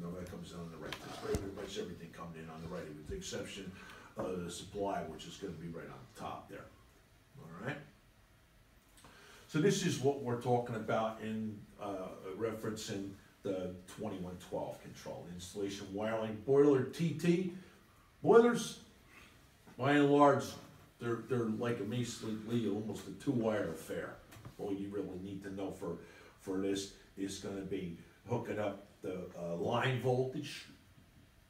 no, that comes in on the right. It's pretty much everything coming in on the right, with the exception of the supply, which is going to be right on top there. All right. So this is what we're talking about in referencing the 2112 control. Installation, wiring, boiler, TT. Boilers, by and large, they're like basically almost a two-wire affair. All you really need to know for this is going to be hooking up the line voltage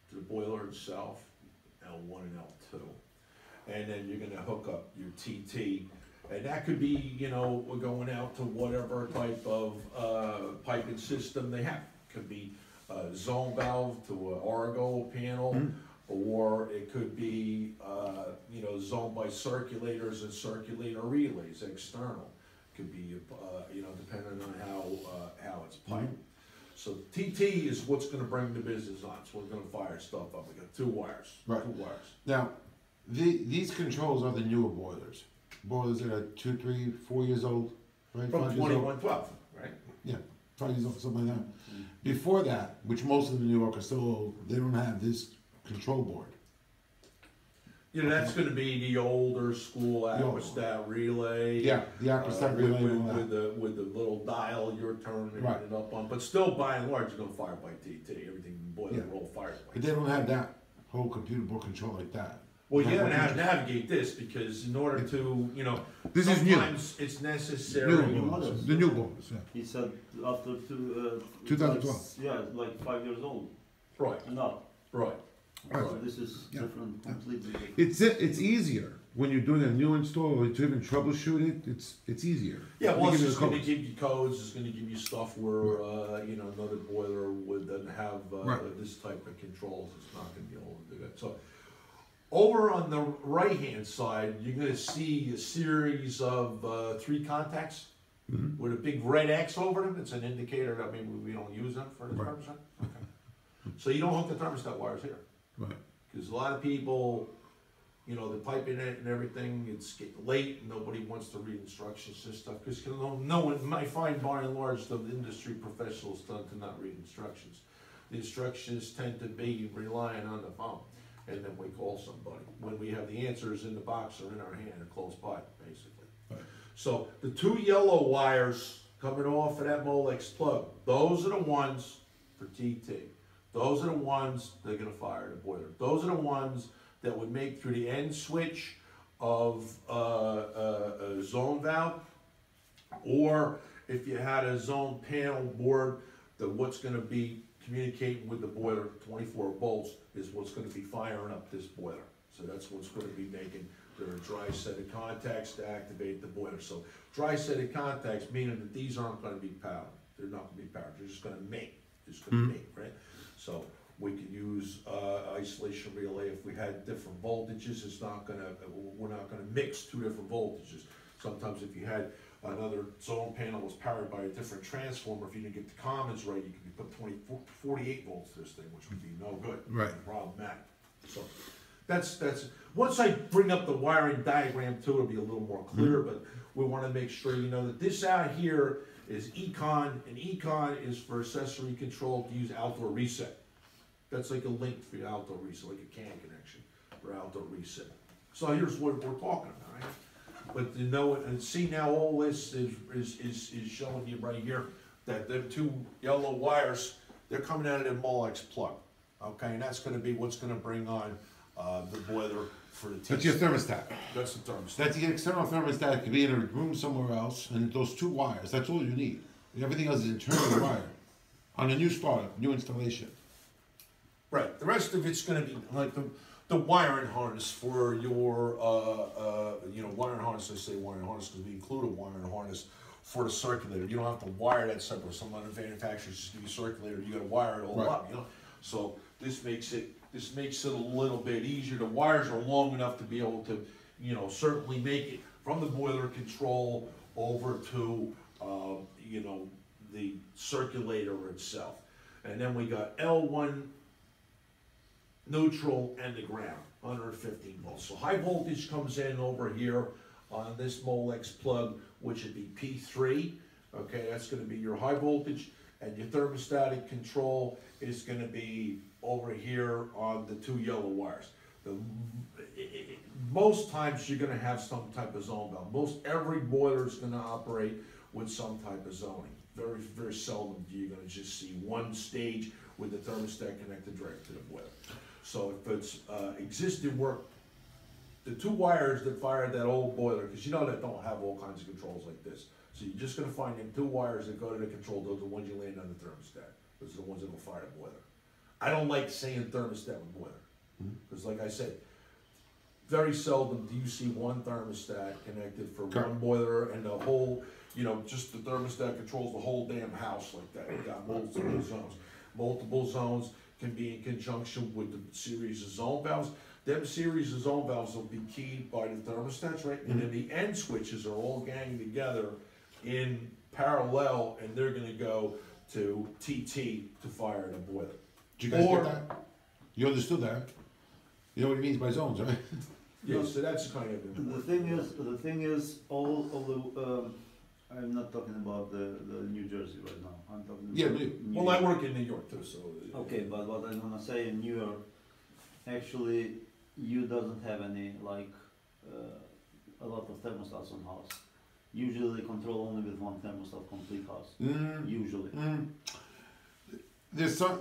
to the boiler itself, L1 and L2. And then you're going to hook up your TT. And that could be, you know, we're going out to whatever type of piping system they have. Could be a zone valve to an Argo panel, or it could be, you know, zone by circulators and circulator relays, external. Could be, you know, depending on how it's piped. So TT is what's going to bring the business on. So we're going to fire stuff up. We got two wires. Right. Two wires. Now, these controls are the newer boilers. Boilers that are 2, 3, 4 years old, right? From 2112, right? Yeah, 5 years old, something like that. Before that, which most of the New York are still old, they don't have this control board. You know, that's going to be the older school aquastat relay. Yeah, the aquastat relay with the little dial you're turning it up on. But still, by and large, you're going to fire by TT. Everything boiler roll fires by But they don't have that whole computer board control like that. Well, you don't have to navigate this because in order to, you know, this sometimes it's necessary. The new boilers, yeah. He said after 2012. Yeah, like 5 years old. Right. No. Right. So this is different, completely different. It's easier when you're doing a new install or to even troubleshoot it. It's easier. Yeah, well, it's just going to give you codes. It's going to give you stuff where you know, another boiler doesn't have this type of controls. It's not going to be able to do that. So over on the right-hand side, you're going to see a series of 3 contacts with a big red X over them. It's an indicator that maybe we don't use them for the thermostat. Okay. So you don't hook the thermostat wires here. Right. Because a lot of people, you know, they're piping it and everything, it's getting late, and nobody wants to read instructions and stuff. Because no one might find, by and large, the industry professionals tend to not read instructions. The instructions tend to be relying on the phone. And then we call somebody when we have the answers in the box or in our hand or close by, basically. Right. So the 2 yellow wires coming off of that Molex plug, those are the ones for TT. Those are the ones that are going to fire the boiler. Those are the ones that would make through the end switch of a zone valve, or if you had a zone panel board, what's going to be communicating with the boiler, 24 volts, is what's going to be firing up this boiler. So that's what's going to be making the dry set of contacts to activate the boiler. So dry set of contacts, meaning that these aren't going to be powered. They're not going to be powered. They're just going to make. Just going to make, right? So we could use isolation relay if we had different voltages. It's not going to. We're not going to mix 2 different voltages. Sometimes if you had another zone panel was powered by a different transformer, if you didn't get the commons right, you could put 48 volts to this thing, which would be no good. Right. Problematic. So that's once I bring up the wiring diagram too, it'll be a little more clear. But we want to make sure you know that this out here is Econ, and Econ is for accessory control to use outdoor reset. That's like a link for your outdoor reset, like a CAN connection for outdoor reset. So here's what we're talking about, right? But to know it and see now, all this is showing you right here that the 2 yellow wires, they're coming out of the Molex plug. Okay, and that's going to be what's going to bring on the boiler for the TT. That's your thermostat. That's the thermostat. That's the external thermostat. It could be in a room somewhere else, and those 2 wires. That's all you need. Everything else is internally wired on a new startup, new installation. Right. The rest of it's going to be like the wiring harness for your you know, wiring harness. I say wiring harness because we include a wiring harness for the circulator. You don't have to wire that separate. Some other manufacturers just give you a circulator. You got to wire it all up. You know. So this makes it a little bit easier. The wires are long enough to be able to, you know, certainly make it from the boiler control over to you know, the circulator itself. And then we got L1 neutral and the ground, 115 volts. So high voltage comes in over here on this Molex plug, which would be P3. Okay, that's going to be your high voltage. and your thermostatic control is gonna be over here on the two yellow wires. Most times you're gonna have some type of zone valve. Most every boiler is gonna operate with some type of zoning. Very, very seldom do you're gonna just see one stage with the thermostat connected direct to the boiler. So if it's existing work, the two wires that fired that old boiler, because you know that don't have all kinds of controls like this. So you're just gonna find them two wires that go to the control, those are the ones you land on the thermostat. Those are the ones that will fire the boiler. I don't like saying thermostat with boiler, because like I said, very seldom do you see one thermostat connected for one boiler and the whole, you know, just the thermostat controls the whole damn house like that. You got multiple zones. Multiple zones can be in conjunction with the series of zone valves. Them series of zone valves will be keyed by the thermostats, right? And then the end switches are all ganging together in parallel, and they're gonna go to TT to fire the boiler. Did you guys get that? You understood that? You know what he means by zones, right? Yeah, so that's kind of important. The thing is, all of the, I'm not talking about the New Jersey right now. I'm talking about New Well, I York. work in New York too, so. Okay, but what I'm gonna say in New York, actually, you doesn't have any like a lot of thermostats on house. Usually, they control only with one thermostat complete house. Usually, There's some,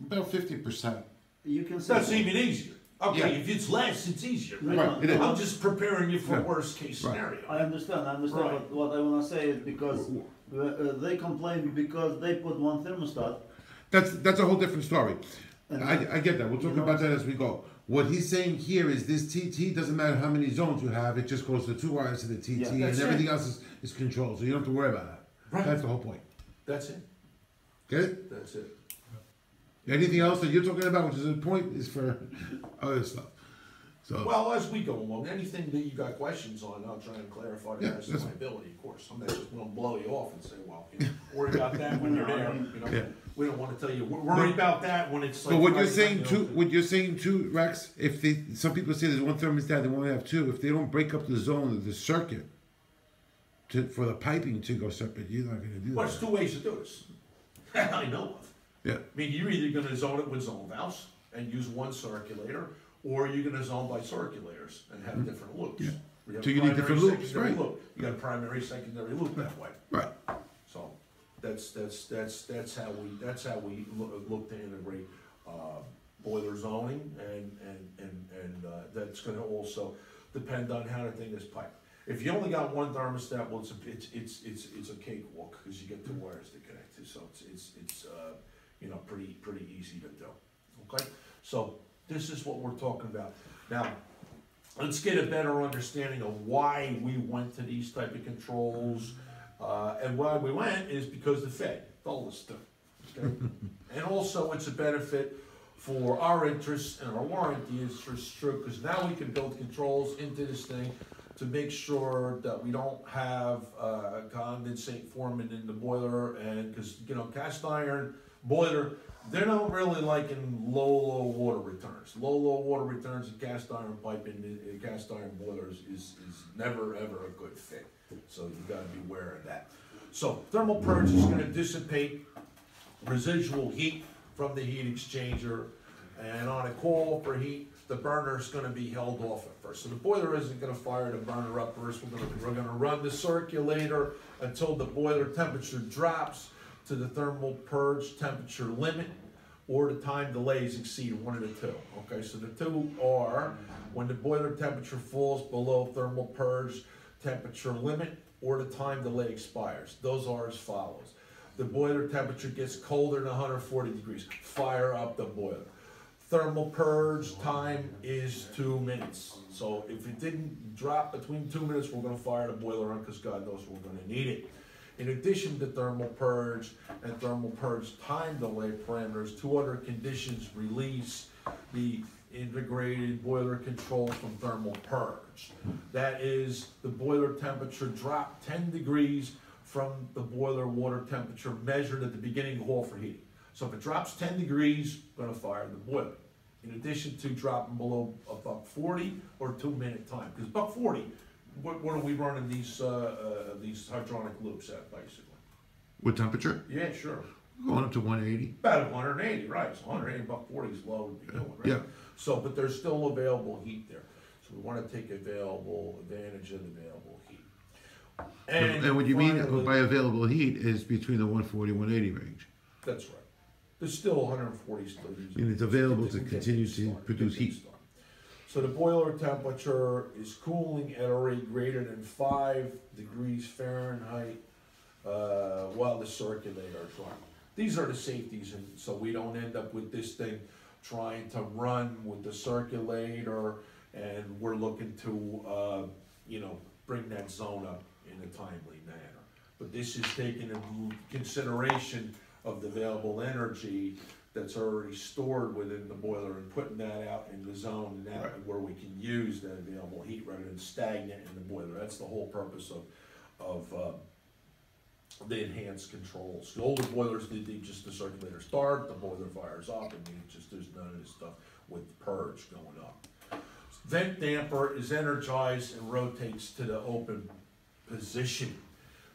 about 50%. you can say That's even easier. Okay, Yeah. if it's less, it's easier. Right. Right, it is. I'm just preparing you for Yeah. a worst case Right. scenario. I understand, Right. but what I wanna say is because they complain because they put one thermostat. That's a whole different story. And I get that. We'll talk You know about what that as we go. What he's saying here is this TT doesn't matter how many zones you have. It just goes to two wires to the TT, Yeah, and that's everything else is controlled. So you don't have to worry about that. Right. That's the whole point. That's it, Get it? that's it. Anything else that you're talking about, which is the point, is for other stuff. So Well, as we go along, anything that you got questions on, I'll try and clarify the Yeah, best of that's my ability, of course. I'm not just gonna blow you off and say, well, you know, worry about that when you're there, you know? Yeah. We don't wanna tell you, worry about that when it's like. But what you're Friday saying night, too, you know, what you're saying too, Rex, if they, some people say there's one thermostat, they want to have two. If they don't break up the zone of the circuit for the piping to go separate, you're not going to do Well, there's that. two ways to do this. I know of. Yeah. I mean, you're either gonna zone it with zone valves and use one circulator, or you're gonna zone by circulators and have different loops. Yeah. We have So you need primary, different loops, secondary right. loop. You got a primary, secondary loop that way. Right. So that's how we look to integrate boiler zoning, and that's gonna also depend on how the thing is piped. If you only got one thermostat, well, it's a cakewalk, because you get two wires to connect to, so it's you know, pretty easy to do. Okay, so this is what we're talking about. Now, let's get a better understanding of why we went to these type of controls, and why we went is because the Fed told us to. Okay? And also, it's a benefit for our interests and our warranty interests, true, because now we can build controls into this thing to make sure that we don't have condensate forming in the boiler, and because, you know, cast iron boiler, they're not really liking low water returns. Low water returns in cast iron piping, in cast iron boilers is never ever a good fit. So you gotta be aware of that. So thermal purge is gonna dissipate residual heat from the heat exchanger, and on a call for heat, the burner is going to be held off at first. So the boiler isn't going to fire the burner up first. We're going to run the circulator until the boiler temperature drops to the thermal purge temperature limit, or the time delays exceed one of the two. Okay, so the two are when the boiler temperature falls below thermal purge temperature limit, or the time delay expires. Those are as follows. The boiler temperature gets colder than 140 degrees. Fire up the boiler. Thermal purge time is 2 minutes. So if it didn't drop between 2 minutes, we're gonna fire the boiler on, because God knows we're gonna need it. In addition to thermal purge and thermal purge time delay parameters, two other conditions release the integrated boiler control from thermal purge. That is, the boiler temperature dropped 10 degrees from the boiler water temperature measured at the beginning of call for heating. So if it drops 10 degrees, we're gonna fire the boiler. In addition to dropping below a $140 or 2 minute time. Because $140, what are we running these hydronic loops at, basically? What temperature? Yeah, sure. Going up to 180. About 180, right? So 180, about 40 is low to begin with, right? Yeah. So, but there's still available heat there. So we want to take advantage of the available heat. And what you mean finally- by available heat is between the 140 and 180 range. That's right. There's still 140 still using. I mean, it's available Get to things continue to started, produce get things heat. started. So the boiler temperature is cooling at a rate greater than 5 degrees Fahrenheit while the circulator is running. These are the safeties, and so we don't end up with this thing trying to run with the circulator, and we're looking to, bring that zone up in a timely manner. But this is taking into consideration of the available energy that's already stored within the boiler and putting that out in the zone, and that where we can use that available heat rather than stagnant in the boiler. That's the whole purpose of the enhanced controls. The older boilers, they just the circulator start, the boiler fires up, and there's none of this stuff with purge going up. Vent damper is energized and rotates to the open position.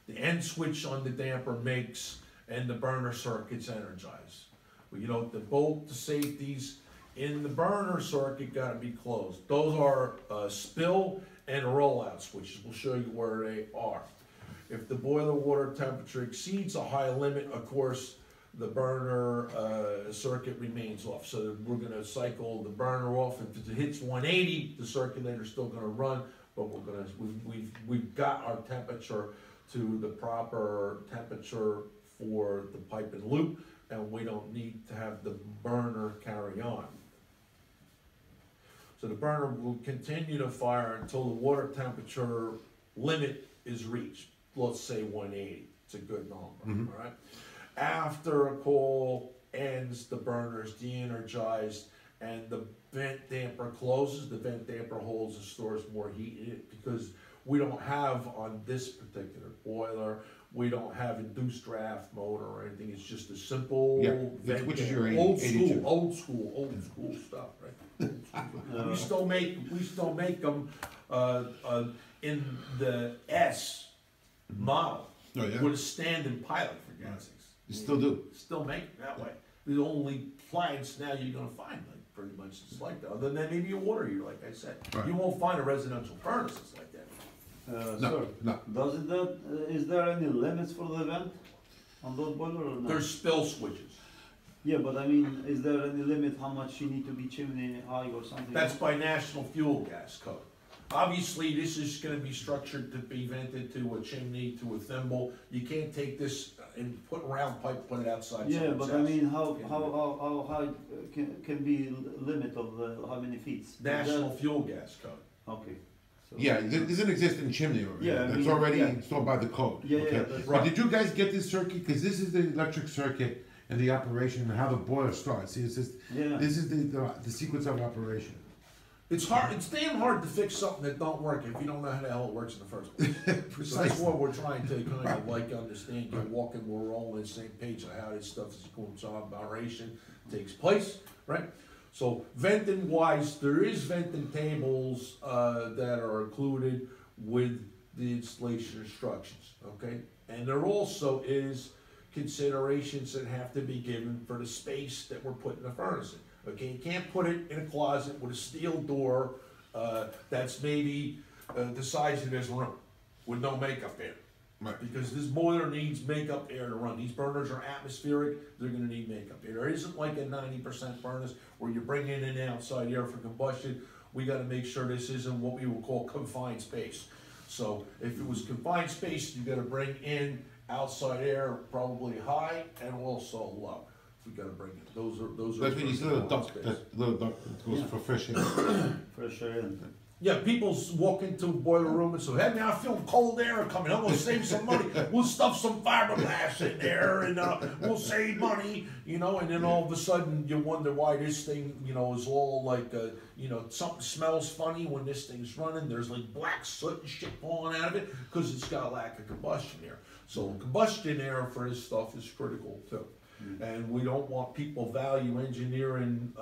The end switch on the damper makes and the burner circuit's energized. Well, the safeties in the burner circuit gotta be closed. Those are spill and rollout switches. We'll show you where they are. If the boiler water temperature exceeds a high limit, of course, the burner circuit remains off. So we're gonna cycle the burner off. If it hits 180, the circulator's still gonna run, but we've got our temperature to the proper temperature for the pipe and loop, and we don't need to have the burner carry on. So the burner will continue to fire until the water temperature limit is reached. Let's say 180, it's a good number, all right? After a call ends, the burner is de-energized and the vent damper closes. The vent damper holds and stores more heat in it because we don't have on this particular boiler, we don't have induced draft motor or anything. It's just a simple vent which is damper. your Old 82. school stuff, right? We still make them in the S model Oh, yeah? with a stand-in pilot, for God's sakes. You still do? Still make it that way. The only appliance now you're gonna find, like, pretty much it's like that, other than maybe a water heater, like I said. Right. You won't find a residential furnace that's like that. Sir, no. is there any limits for the vent on those boilers or no? There's spill switches. Yeah, but I mean, is there any limit how much you need to be chimney high or something? That's by National Fuel Gas Code. Obviously, this is gonna be structured to be vented to a chimney, to a thimble. You can't take this and put a round pipe, put it outside Yeah, someone's but I house. mean, how Can't do high can be limit of how many feet? National Fuel Gas Code. Okay. So- Yeah, there's an existing chimney over Yeah, here. I That's mean, already yeah. installed by the code. Yeah, okay? yeah, that's But right. did you guys get this circuit? Because this is the electric circuit and the operation and how the boiler starts. See, Yeah. this is the sequence of operation. It's hard, it's damn hard to fix something that don't work if you don't know how the hell it works in the first place. So that's Precisely. what we're trying to kind of like understand, get walking, we're all on the same page of how this stuff is going to operation takes place, right? So venting wise, there is venting tables that are included with the installation instructions, okay? And there also is considerations that have to be given for the space that we're putting the furnace in. Okay, you can't put it in a closet with a steel door that's maybe the size of this room with no makeup air. Right. Because this boiler needs makeup air to run. These burners are atmospheric, they're gonna need makeup air. There isn't like a 90% furnace where you bring in and outside air for combustion. We gotta make sure this isn't what we would call confined space. So if it was confined space, you gotta bring in outside air probably high and also low. We gotta bring it, those are. That's when you see a little duct, space. that little duct that goes Yeah. for fresh air. Fresh air in. Yeah, people walk into a boiler room and say, hey, now I feel cold air coming, I'm gonna save some money, we'll stuff some fiberglass in there and we'll save money, and then all of a sudden you wonder why this thing, is all like, something smells funny when this thing's running, there's like black soot and shit falling out of it, because it's got a lack of combustion air. So combustion air for this stuff is critical too. And we don't want people value engineering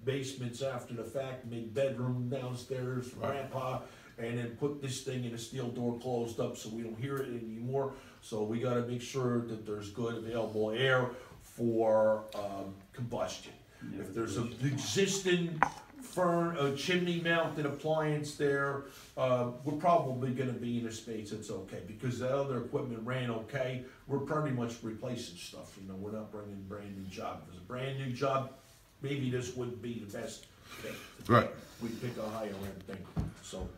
basements after the fact, make bedroom downstairs for grandpa, and then put this thing in a steel door closed up so we don't hear it anymore. So we gotta make sure that there's good available air for, combustion. Yeah, If there's an existing chimney mounted appliance there, we're probably gonna be in a space that's okay, because the other equipment ran okay. We're pretty much replacing stuff, you know, we're not bringing a brand new job. If it's a brand new job, maybe this wouldn't be the best fit. Right. We pick a higher end thing, so.